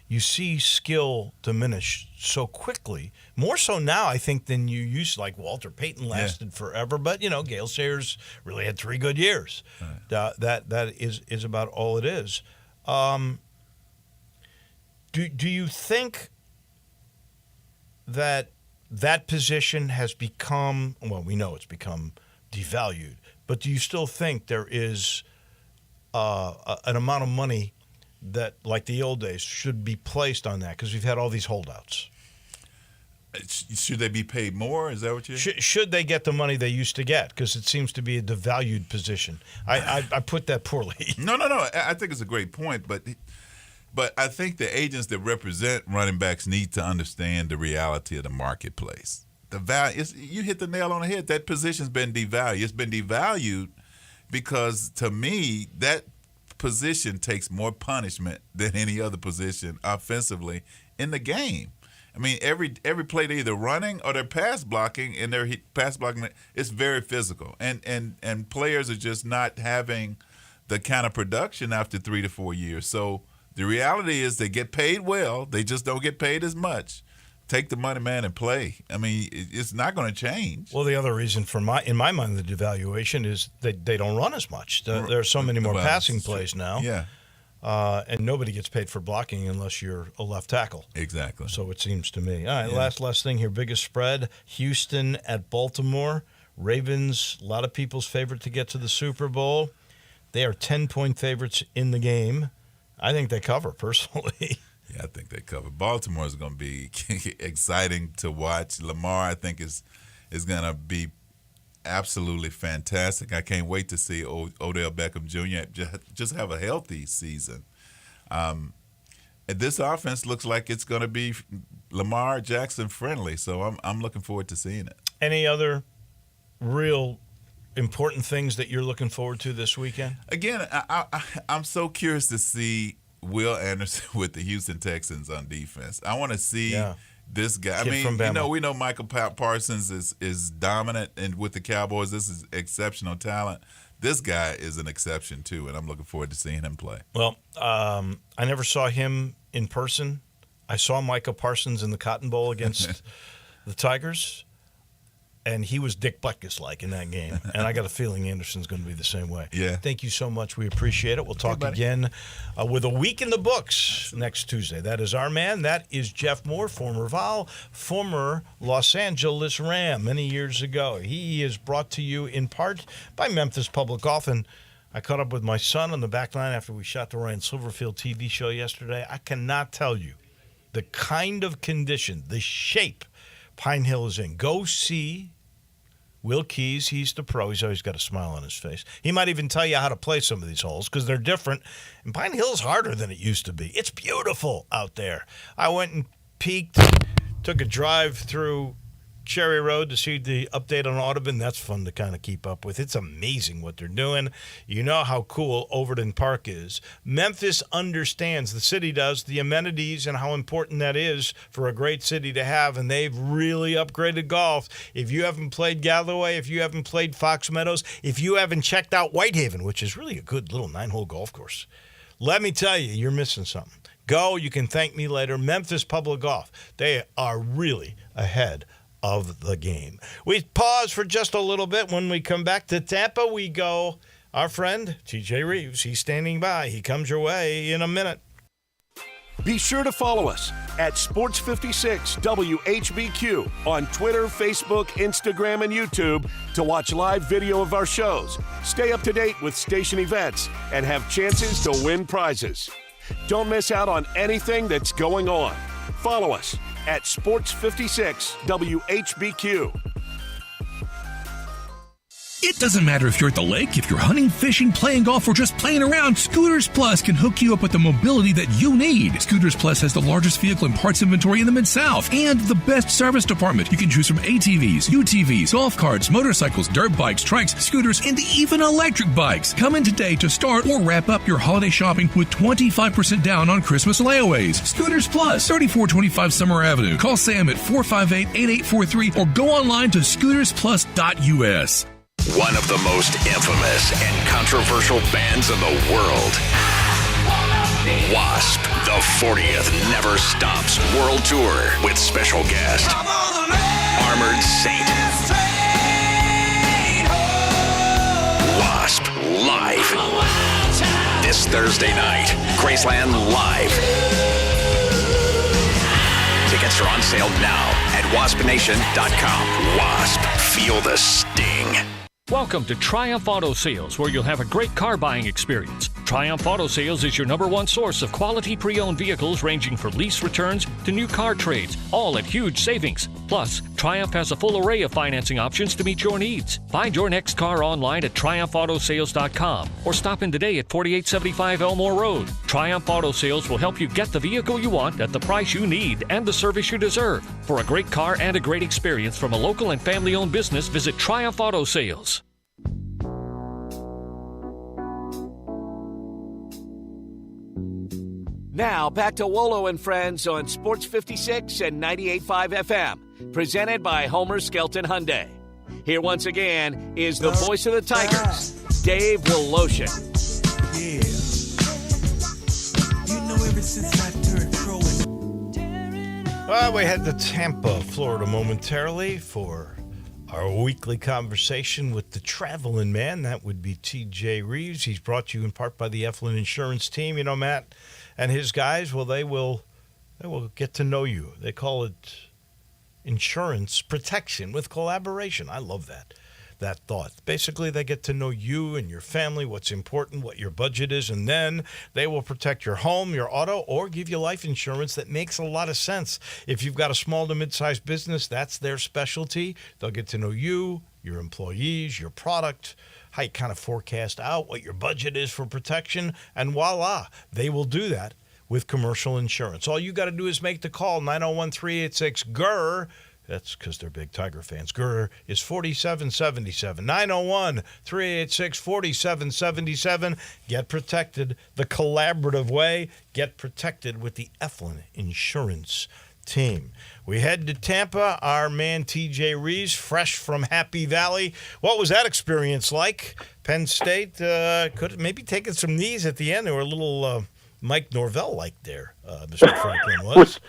You see skill diminish so quickly, more so now, I think, than you used to. Like Walter Payton lasted forever, but, Gale Sayers really had 3 good years. Right. That is about all it is. Do you think that position has become, well, we know it's become devalued, but do you still think there is an amount of money that, like the old days, should be placed on that? Because we've had all these holdouts. Should they be paid more? Is that what you're saying? Should they get the money they used to get? Because it seems to be a devalued position. I put that poorly. No. I think it's a great point, but I think the agents that represent running backs need to understand the reality of the marketplace. The value, you hit the nail on the head. That position's been devalued. It's been devalued because, to me, that position takes more punishment than any other position offensively in the game. I mean, every play they're either running or they're pass blocking, and their pass blocking, it's very physical. And players are just not having the kind of production after 3 to 4 years. So the reality is they get paid well. They just don't get paid as much. Take the money, man, and play. I mean, it's not going to change. Well, the other reason in my mind, the devaluation is they don't run as much. There are so many more passing plays now. Yeah. And nobody gets paid for blocking unless you're a left tackle. Exactly. So it seems to me. All right, last thing here. Biggest spread, Houston at Baltimore. Ravens, a lot of people's favorite to get to the Super Bowl. They are 10-point favorites in the game. I think they cover, personally. Yeah, I think they cover. Baltimore is going to be exciting to watch. Lamar, I think, is going to be absolutely fantastic. I can't wait to see Odell Beckham Jr. just have a healthy season. And this offense looks like it's going to be Lamar Jackson friendly, so I'm looking forward to seeing it. Any other real important things that you're looking forward to this weekend? Again, I'm so curious to see Will Anderson with the Houston Texans on defense. I want to see this guy. I mean, we know Michael Parsons is dominant, and with the Cowboys, this is exceptional talent. This guy is an exception too, and I'm looking forward to seeing him play. Well, I never saw him in person. I saw Michael Parsons in the Cotton Bowl against the Tigers, and he was Dick Butkus-like in that game. And I got a feeling Anderson's going to be the same way. Yeah. Thank you so much. We appreciate it. We'll talk again with a week in the books next Tuesday. That is our man. That is Jeff Moore, former Vol, former Los Angeles Ram many years ago. He is brought to you in part by Memphis Public Golf. And I caught up with my son on the back line after we shot the Ryan Silverfield TV show yesterday. I cannot tell you the kind of condition, the shape Pine Hill is in. Go see Will Keys. He's the pro. He's always got a smile on his face. He might even tell you how to play some of these holes because they're different. And Pine Hill's harder than it used to be. It's beautiful out there. I went and peeked, took a drive through Cherry Road to see the update on Audubon. That's fun to kind of keep up with. It's amazing what they're doing. You know how cool Overton Park is. Memphis understands, the city does, the amenities and how important that is for a great city to have, and they've really upgraded golf. If you haven't played Galloway, if you haven't played Fox Meadows, if you haven't checked out Whitehaven, which is really a good little 9-hole golf course, let me tell you, you're missing something. Go, you can thank me later. Memphis Public Golf, they are really ahead of the game. We pause for just a little bit. When we come back to Tampa, we go. Our friend, TJ Reeves, he's standing by. He comes your way in a minute. Be sure to follow us at Sports56 WHBQ on Twitter, Facebook, Instagram, and YouTube to watch live video of our shows, stay up to date with station events, and have chances to win prizes. Don't miss out on anything that's going on. Follow us at Sports56 WHBQ. It doesn't matter if you're at the lake, if you're hunting, fishing, playing golf, or just playing around, Scooters Plus can hook you up with the mobility that you need. Scooters Plus has the largest vehicle and parts inventory in the Mid-South and the best service department. You can choose from ATVs, UTVs, golf carts, motorcycles, dirt bikes, trikes, scooters, and even electric bikes. Come in today to start or wrap up your holiday shopping with 25% down on Christmas layaways. Scooters Plus, 3425 Summer Avenue. Call Sam at 458-8843 or go online to scootersplus.us. One of the most infamous and controversial bands in the world. Wasp, the 40th Never Stops World Tour with special guest, Armored Saint. Wasp live. This Thursday night, Graceland Live. Tickets are on sale now at waspnation.com. Wasp, feel the sting. Welcome to Triumph Auto Sales, where you'll have a great car buying experience. Triumph Auto Sales is your #1 source of quality pre-owned vehicles ranging from lease returns to new car trades, all at huge savings. Plus, Triumph has a full array of financing options to meet your needs. Find your next car online at triumphautosales.com or stop in today at 4875 Elmore Road. Triumph Auto Sales will help you get the vehicle you want at the price you need and the service you deserve. For a great car and a great experience from a local and family-owned business, visit Triumph Auto Sales. Now, back to Wolo and Friends on Sports 56 and 98.5 FM, presented by Homer Skelton Hyundai. Here once again is the voice of the Tigers, Dave Woloshin. Yeah. You know, ever since I turned pro. Well, we head to Tampa, Florida momentarily for our weekly conversation with the traveling man. That would be TJ Reeves. He's brought to you in part by the Eflin Insurance Team. You know, Matt and his guys, well, they will get to know you. They call it insurance protection with collaboration. I love that thought. Basically, they get to know you and your family, what's important, what your budget is, and then they will protect your home, your auto, or give you life insurance that makes a lot of sense. If you've got a small to mid-sized business, that's their specialty. They'll get to know you, your employees, your product, how you kind of forecast out what your budget is for protection, and voila, they will do that with commercial insurance. All you got to do is make the call, 901-386-GER. That's because they're big Tiger fans. GER is 4777. 901-386-4777. Get protected the collaborative way. Get protected with the Eflin Insurance Team. We head to Tampa. Our man TJ Reeves, fresh from Happy Valley. What was that experience like? Penn State could have maybe taken some knees at the end. They were a little Mike Norvell-like there, Mr. Franklin was.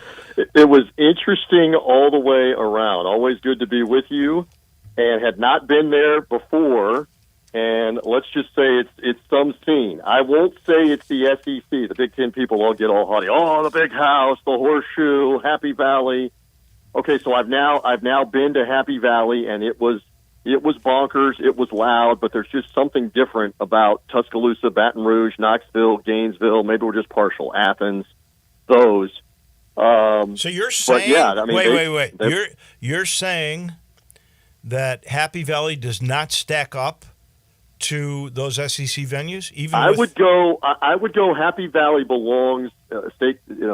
It was interesting all the way around. Always good to be with you, and had not been there before. And let's just say it's some scene. I won't say it's the SEC. The Big Ten people all get all haughty. Oh, the big house, the horseshoe, Happy Valley. Okay, so I've now been to Happy Valley, and it was bonkers. It was loud, but there's just something different about Tuscaloosa, Baton Rouge, Knoxville, Gainesville. Maybe we're just partial. Athens, those. So you're saying? Yeah, I mean, wait. You're saying that Happy Valley does not stack up to those SEC venues? I would go. Happy Valley belongs.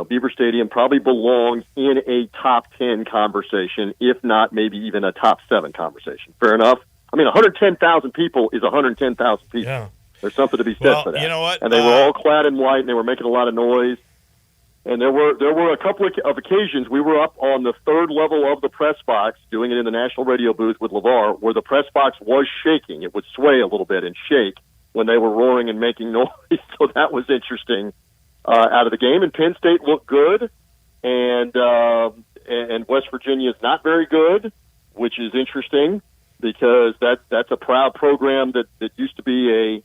Beaver Stadium probably belongs in a top 10 conversation, if not maybe even a top 7 conversation. Fair enough. I mean, 110,000 people is 110,000 people. Yeah. There's something to be said for that. You know what? And they were all clad in white, and they were making a lot of noise. And there were a couple of occasions we were up on the 3rd level of the press box, doing it in the national radio booth with LeVar, where the press box was shaking. It would sway a little bit and shake when they were roaring and making noise. So that was interesting out of the game. And Penn State looked good, and West Virginia is not very good, which is interesting because that's a proud program that used to be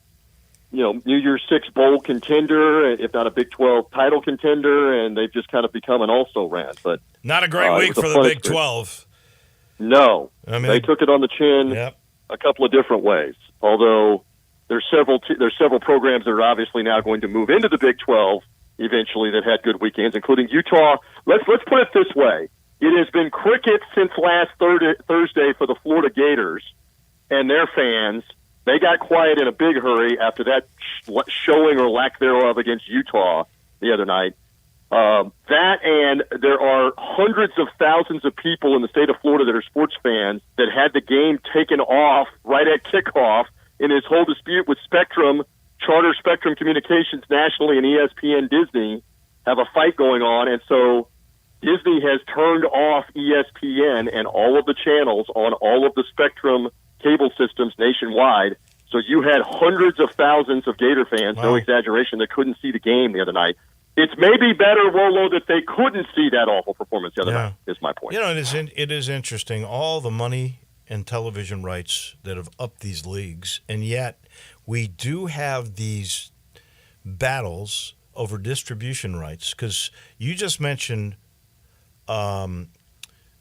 New Year's Six bowl contender, if not a Big 12 title contender, and they've just kind of become an also-ran. But not a great week for the Big 12. No, I mean, they took it on the chin a couple of different ways. Although there's several programs that are obviously now going to move into the Big 12 eventually that had good weekends, including Utah. Let's put it this way: it has been cricket since last Thursday for the Florida Gators and their fans. They got quiet in a big hurry after that showing or lack thereof against Utah the other night. That, and there are hundreds of thousands of people in the state of Florida that are sports fans that had the game taken off right at kickoff in this whole dispute with Spectrum, Charter Spectrum Communications nationally, and ESPN Disney have a fight going on. And so Disney has turned off ESPN and all of the channels on all of the Spectrum cable systems nationwide. So you had hundreds of thousands of Gator fans, no exaggeration, that couldn't see the game the other night. It's maybe better, Wolo, that they couldn't see that awful performance the other night, is my point. It is interesting, all the money and television rights that have upped these leagues, and yet we do have these battles over distribution rights, because you just mentioned the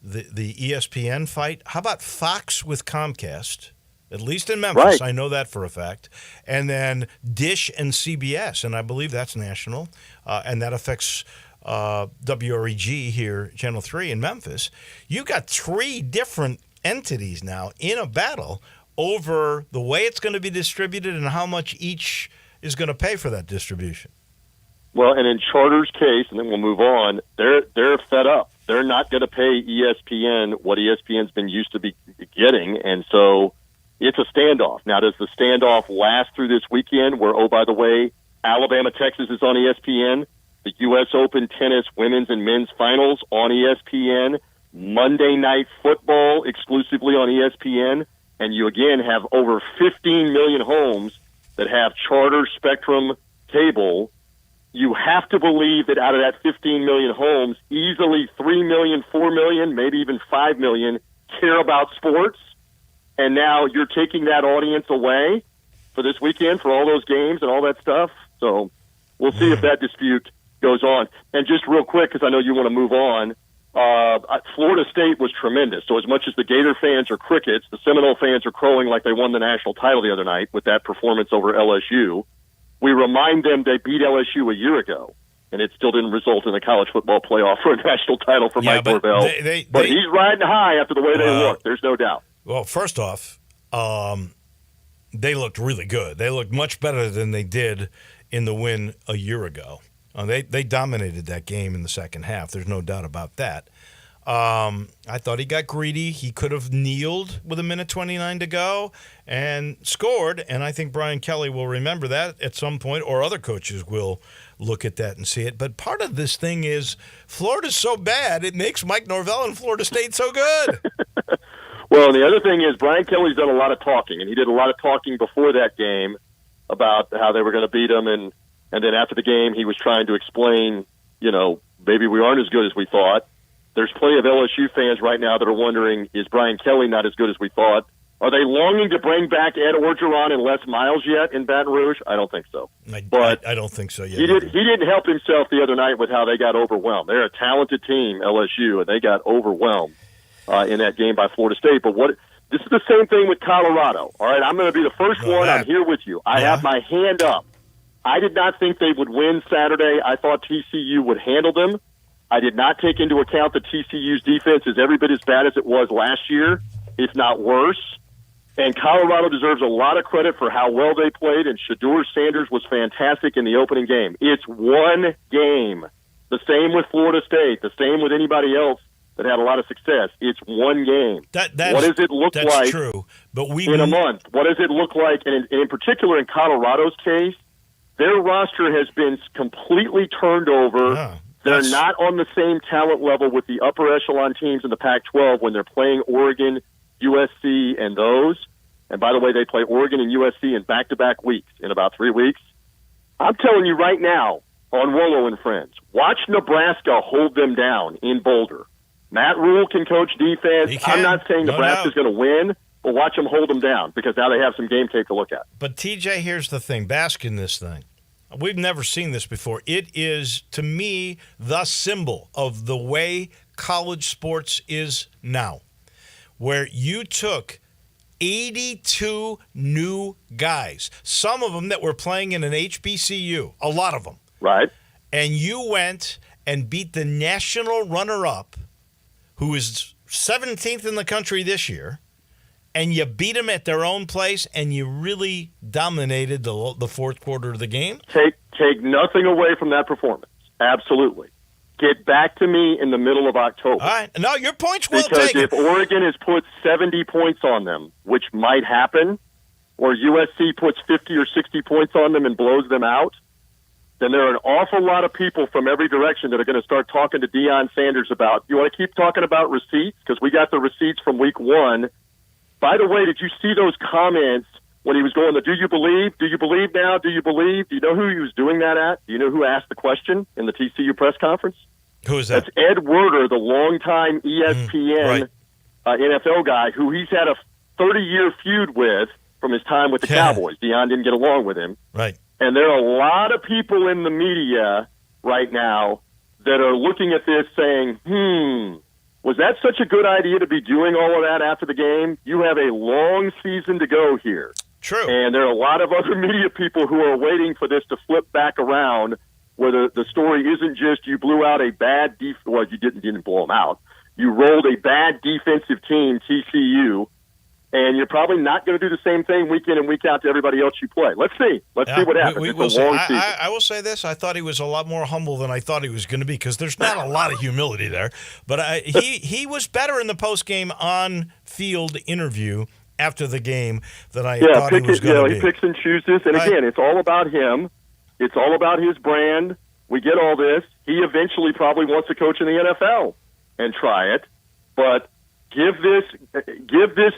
ESPN fight. How about Fox with Comcast? At least in Memphis, I know that for a fact. And then Dish and CBS, and I believe that's national, and that affects WREG here, Channel 3 in Memphis. You've got 3 different entities now in a battle over the way it's going to be distributed and how much each is going to pay for that distribution. Well, and in Charter's case, and then we'll move on, they're fed up. They're not going to pay ESPN what ESPN's been used to be getting, and so it's a standoff. Now, does the standoff last through this weekend where, oh, by the way, Alabama, Texas is on ESPN, the U.S. Open tennis women's and men's finals on ESPN, Monday Night Football exclusively on ESPN, and you again have over 15 million homes that have Charter Spectrum cable. You have to believe that out of that 15 million homes, easily 3 million, 4 million, maybe even 5 million care about sports. And now you're taking that audience away for this weekend for all those games and all that stuff. So we'll see if that dispute goes on. And just real quick, because I know you want to move on, Florida State was tremendous. So as much as the Gator fans are crickets, the Seminole fans are crowing like they won the national title the other night with that performance over LSU. We remind them they beat LSU a year ago, and it still didn't result in the college football playoff for a national title for Mike Norvell. But he's riding high after the way they look. There's no doubt. Well, first off, they looked really good. They looked much better than they did in the win a year ago. They dominated that game in the second half. There's no doubt about that. I thought he got greedy. He could have kneeled with 1:29 to go and scored, and I think Brian Kelly will remember that at some point, or other coaches will look at that and see it. But part of this thing is Florida's so bad, it makes Mike Norvell and Florida State so good. Well, and the other thing is Brian Kelly's done a lot of talking, and he did a lot of talking before that game about how they were going to beat him, and then after the game he was trying to explain, maybe we aren't as good as we thought. There's plenty of LSU fans right now that are wondering, is Brian Kelly not as good as we thought? Are they longing to bring back Ed Orgeron and Les Miles yet in Baton Rouge? I don't think so. I don't think so yet. He didn't help himself the other night with how they got overwhelmed. They're a talented team, LSU, and they got overwhelmed in that game by Florida State. But this is the same thing with Colorado. All right, I'm going to be the first one. I'm here with you. I have my hand up. I did not think they would win Saturday. I thought TCU would handle them. I did not take into account that TCU's defense is every bit as bad as it was last year, if not worse. And Colorado deserves a lot of credit for how well they played, and Shedeur Sanders was fantastic in the opening game. It's one game. The same with Florida State, the same with anybody else that had a lot of success. It's one game. What does it look like? That's true. But in a month? What does it look like? And in particular, in Colorado's case, their roster has been completely turned over. They're not on the same talent level with the upper echelon teams in the Pac-12 when they're playing Oregon, USC, and those. And by the way, they play Oregon and USC in back-to-back weeks in about 3 weeks. I'm telling you right now, on Wolo and Friends, watch Nebraska hold them down in Boulder. Matt Rule can coach defense. I'm not saying Nebraska's going to win. or watch them hold them down because now they have some game tape to look at. But, TJ, here's the thing. Bask in this thing. We've never seen this before. It is, to me, the symbol of the way college sports is now, where you took 82 new guys, some of them that were playing in an HBCU, a lot of them. Right. And you went and beat the national runner-up, who is 17th in the country this year, and you beat them at their own place, and you really dominated the fourth quarter of the game? Take nothing away from that performance. Absolutely. Get back to me in the middle of October. All right. No, your point's well because taken. If Oregon has put 70 points on them, which might happen, or USC puts 50 or 60 points on them and blows them out, then there are an awful lot of people from every direction that are going to start talking to Deion Sanders about, you want to keep talking about receipts? Because we got the receipts from week 1. By the way, did you see those comments when he was going, do you believe? Do you believe now? Do you believe? Do you know who he was doing that at? Do you know who asked the question in the TCU press conference? Who is that? That's Ed Werder, the longtime ESPN NFL guy who he's had a 30-year feud with from his time with the Cowboys. Deion didn't get along with him. Right. And there are a lot of people in the media right now that are looking at this saying, was that such a good idea to be doing all of that after the game? You have a long season to go here. True. And there are a lot of other media people who are waiting for this to flip back around, where the story isn't just you blew out a bad well, you didn't blow them out. You rolled a bad defensive team, TCU, and you're probably not going to do the same thing week in and week out to everybody else you play. Let's see. Let's see what happens. It's a long season. I will say this. I thought he was a lot more humble than I thought he was going to be because there's not a lot of humility there. But he was better in the post-game on-field interview after the game than I thought he was going to be. He picks and chooses. And again, it's all about him. It's all about his brand. We get all this. He eventually probably wants to coach in the NFL and try it. But give this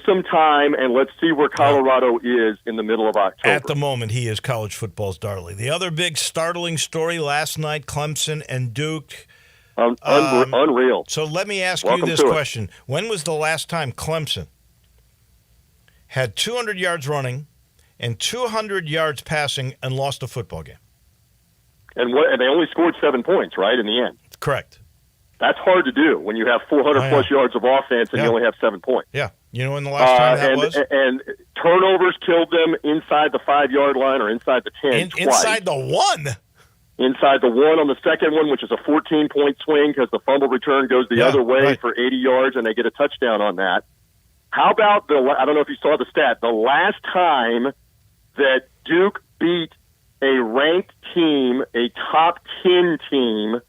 some time, and let's see where Colorado is in the middle of October. At the moment, he is college football's darling. The other big startling story last night, Clemson and Duke. Unreal. So let me ask you this question. When was the last time Clemson had 200 yards running and 200 yards passing and lost a football game? And they only scored 7 points, right, in the end? Correct. That's hard to do when you have 400-plus yards of offense and you only have 7 points. Yeah. You know when the last time that was? And turnovers killed them inside the 5-yard line or inside the 10 twice. Inside the 1? Inside the 1 on the second one, which is a 14-point swing because the fumble return goes the other way for 80 yards, and they get a touchdown on that. How about I don't know if you saw the stat, the last time that Duke beat a ranked team, a top 10 team,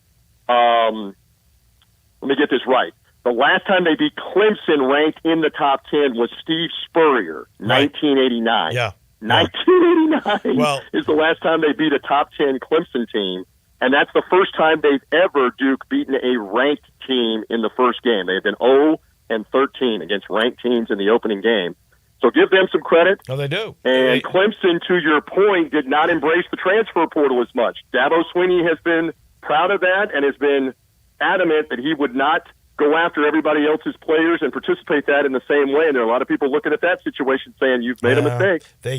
let me get this right. The last time they beat Clemson ranked in the top 10 was Steve Spurrier, 1989. Yeah. 1989 is the last time they beat a top 10 Clemson team, and that's the first time they've ever, Duke, beaten a ranked team in the first game. They've been 0-13 against ranked teams in the opening game. So give them some credit. Oh, they do. And Clemson, to your point, did not embrace the transfer portal as much. Dabo Swinney has been proud of that and has been adamant that he would not go after everybody else's players and participate that in the same way. And there are a lot of people looking at that situation saying, you've made a mistake. They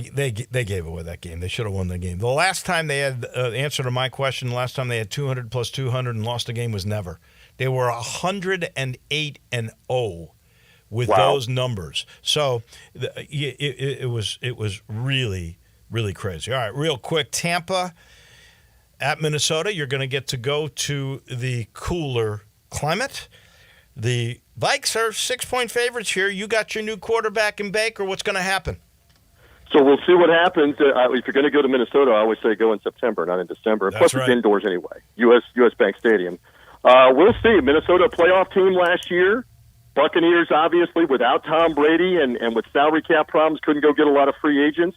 gave away that game. They should have won the game. The last time they had, answer to my question, the last time they had 200 plus 200 and lost a game was never. They were 108-0 with those numbers. So it was really, really crazy. All right, real quick, Tampa at Minnesota. You're going to get to go to the cooler climate. The Vikes are 6-point favorites here. You got your new quarterback in Baker. What's going to happen? So we'll see what happens. If you're going to go to Minnesota, I always say go in September, not in December. Plus, it's indoors anyway. US Bank Stadium. We'll see. Minnesota, a playoff team last year. Buccaneers, obviously, without Tom Brady and with salary cap problems, couldn't go get a lot of free agents.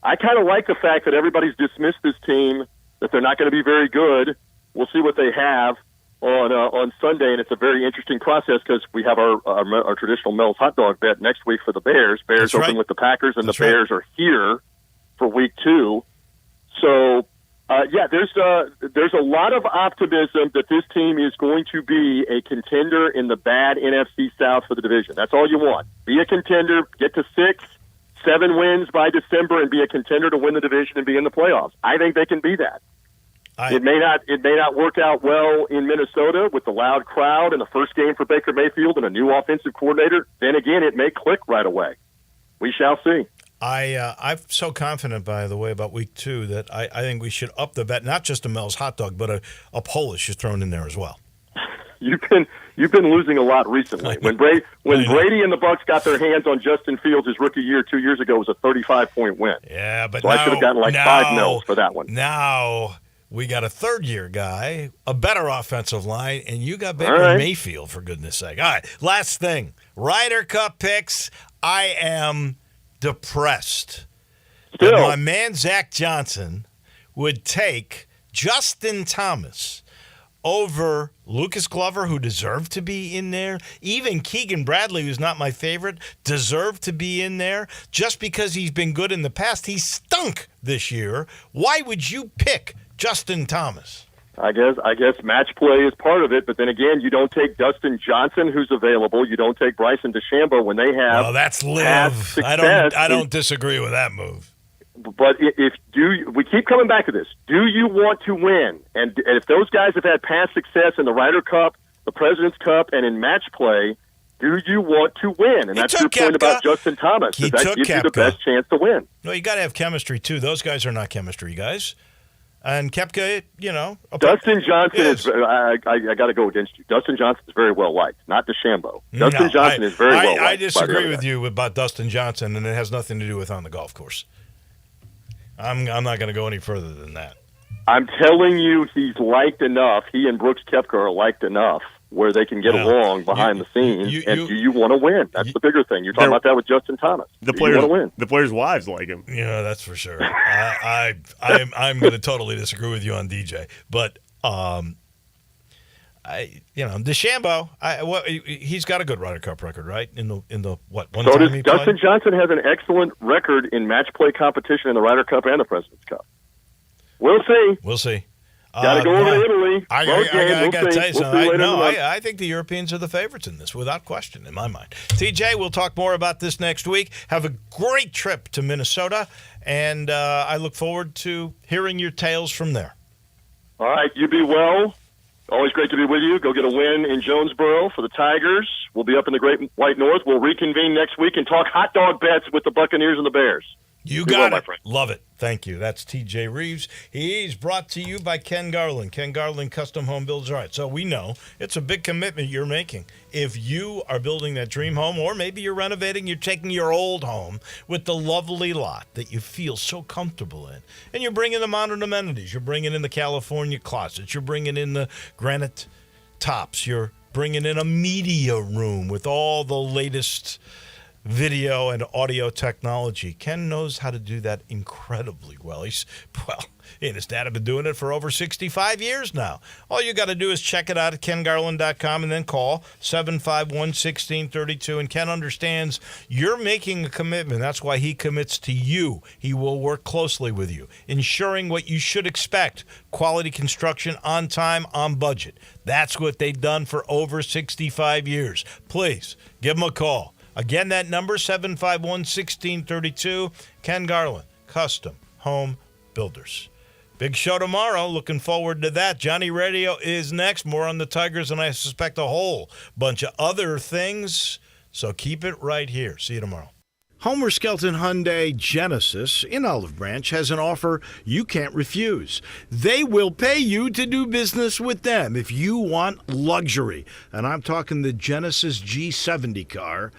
I kind of like the fact that everybody's dismissed this team, that they're not going to be very good. We'll see what they have on Sunday, and it's a very interesting process because we have our traditional Mel's hot dog bet next week for the Bears. Bears open with the Packers, and the Bears are here for week 2. So There's a lot of optimism that this team is going to be a contender in the bad NFC South for the division. That's all you want. Be a contender, get to 6-7 wins by December, and be a contender to win the division and be in the playoffs. I think they can be that. It may not work out well in Minnesota with the loud crowd and the first game for Baker Mayfield and a new offensive coordinator. Then again, it may click right away. We shall see. I'm so confident, by the way, about week 2 that I think we should up the bet. Not just a Mel's hot dog, but a Polish is thrown in there as well. You've been losing a lot recently. When Brady and the Bucs got their hands on Justin Fields his rookie year 2 years ago, it was a 35-point win. Yeah, but so I should have gotten $5 million for that one. Now we got a third-year guy, a better offensive line, and you got Baker Mayfield, for goodness sake. All right, last thing. Ryder Cup picks. I am depressed that my man Zach Johnson would take Justin Thomas over Lucas Glover, who deserved to be in there. Even Keegan Bradley, who's not my favorite, deserved to be in there. Just because he's been good in the past, he stunk this year. Why would you pick Justin Thomas? I guess match play is part of it, but then again, you don't take Dustin Johnson, who's available. You don't take Bryson DeChambeau when they have. Well, that's live. I don't disagree with that move. But we keep coming back to this. Do you want to win? And if those guys have had past success in the Ryder Cup, the President's Cup, and in match play, do you want to win? And that's your point about Justin Thomas. That gives you the best chance to win. No, you got to have chemistry too. Those guys are not chemistry guys. And Koepka, Dustin Johnson is. I got to go against you. Dustin Johnson is very well liked, not DeChambeau. Dustin Johnson is very well liked. I disagree with you about Dustin Johnson, and it has nothing to do with on the golf course. I'm not going to go any further than that. I'm telling you, he's liked enough. He and Brooks Koepka are liked enough where they can get along behind the scenes. Do you want to win? That's the bigger thing. You're talking about that with Justin Thomas. The players' wives like him. Yeah, that's for sure. I'm going to totally disagree with you on DJ, but DeChambeau, he's got a good Ryder Cup record, right? In the one so time does he Dustin played? Johnson has an excellent record in match play competition in the Ryder Cup and the President's Cup. We'll see. Got to go over to Italy. I got to tell you something. I think the Europeans are the favorites in this, without question, in my mind. TJ, we'll talk more about this next week. Have a great trip to Minnesota, and I look forward to hearing your tales from there. All right, you be well. Always great to be with you. Go get a win in Jonesboro for the Tigers. We'll be up in the Great White North. We'll reconvene next week and talk hot dog bets with the Buccaneers and the Bears. You got it. Love it. Thank you. That's TJ Reeves. He's brought to you by Ken Garland. Ken Garland Custom Home Builds. All right, so we know it's a big commitment you're making. If you are building that dream home, or maybe you're renovating, you're taking your old home with the lovely lot that you feel so comfortable in, and you're bringing the modern amenities. You're bringing in the California closets. You're bringing in the granite tops. You're bringing in a media room with all the latest video and audio technology. Ken knows how to do that incredibly well. He and his dad have been doing it for over 65 years now. All you got to do is check it out at kengarland.com and then call 751-1632. And Ken understands you're making a commitment. That's why he commits to you. He will work closely with you, ensuring what you should expect: quality construction, on time, on budget. That's what they've done for over 65 years. Please give him a call. Again, that number, 751-1632. Ken Garland, Custom Home Builders. Big show tomorrow. Looking forward to that. Johnny Radio is next. More on the Tigers, and I suspect a whole bunch of other things. So keep it right here. See you tomorrow. Homer Skelton Hyundai Genesis in Olive Branch has an offer you can't refuse. They will pay you to do business with them if you want luxury. And I'm talking the Genesis G70 car.